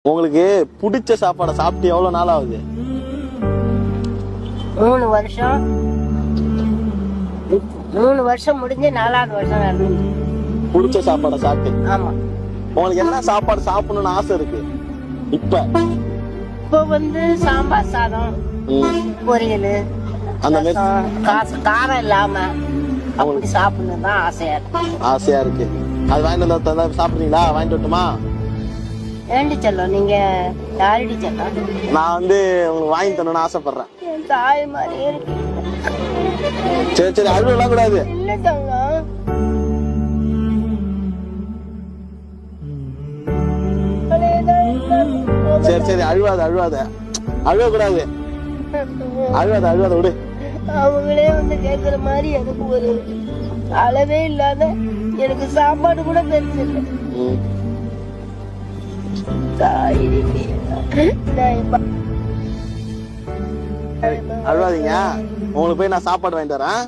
உங்களுக்கு பிடிச்ச சாப்பாடை சாப்பிட்டு எவ்வளவு நாள் ஆகுது? 3 வருஷம். 3 வருஷம் முடிஞ்சு 4வது வருஷம் நடந்துச்சு. பிடிச்ச சாப்பாடை சாப்பிட்டு? ஆமா. உங்களுக்கு என்ன சாப்பாடு சாப்பிடணும்னு ஆசை இருக்கு இப்ப? இப்போ சாம்பார் சாதம், பொரியல், அந்த மாதிரி காரம் இல்லாம அப்படி சாப்பிடணும் தான் ஆசையா இருக்கு. ஆசையா இருக்கு. அது வாங்கிட்டு வந்து சாப்பிடுறீங்களா? வாங்கிட்டு வரட்டுமா? ஏண்டி செல்லம், நீங்க யாரடி செல்லம்? நான் உங்களுக்கு வாங்கி தரணும்னு ஆசைப்படுறேன். என் தாய் மாதிரியே இருக்கு. சரி சரி, அழுவலாம் கூடாது. இல்ல தங்கம். சரி சரி, அழுவாத அழுவாத, அழுவ கூடாது, அழுவாத அழுவாத விடு. அவங்களே கேக்குற மாதிரி எனக்கு ஒரு அளவே இல்லாத எனக்கு சாப்பாடு கூட பெருசு இல்லை. அழுவாதீங்க, உங்களுக்கு போய் நான் சாப்பாடு வாங்கிட்டு வரேன்.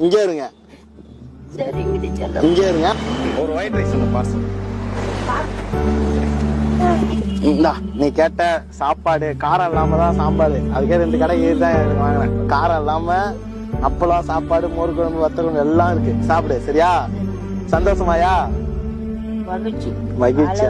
இங்கே இருங்க, இங்கே இருங்க. ஒரு ஒயிட் ரைஸ் பார்சல். நீ கேட்ட சாப்பாடு காரம் இல்லாம தான் சாம்பார். அதுக்கே 2 கடை தான் வாங்கினேன். காரம் இல்லாம அப்பளம், சாப்பாடு, மோர் குழம்பு, வத்த குழம்பு எல்லாம் இருக்கு. சாப்பிடு, சரியா? சந்தோஷமாயா? மகிழ்ச்சி. மகிழ்ச்சி.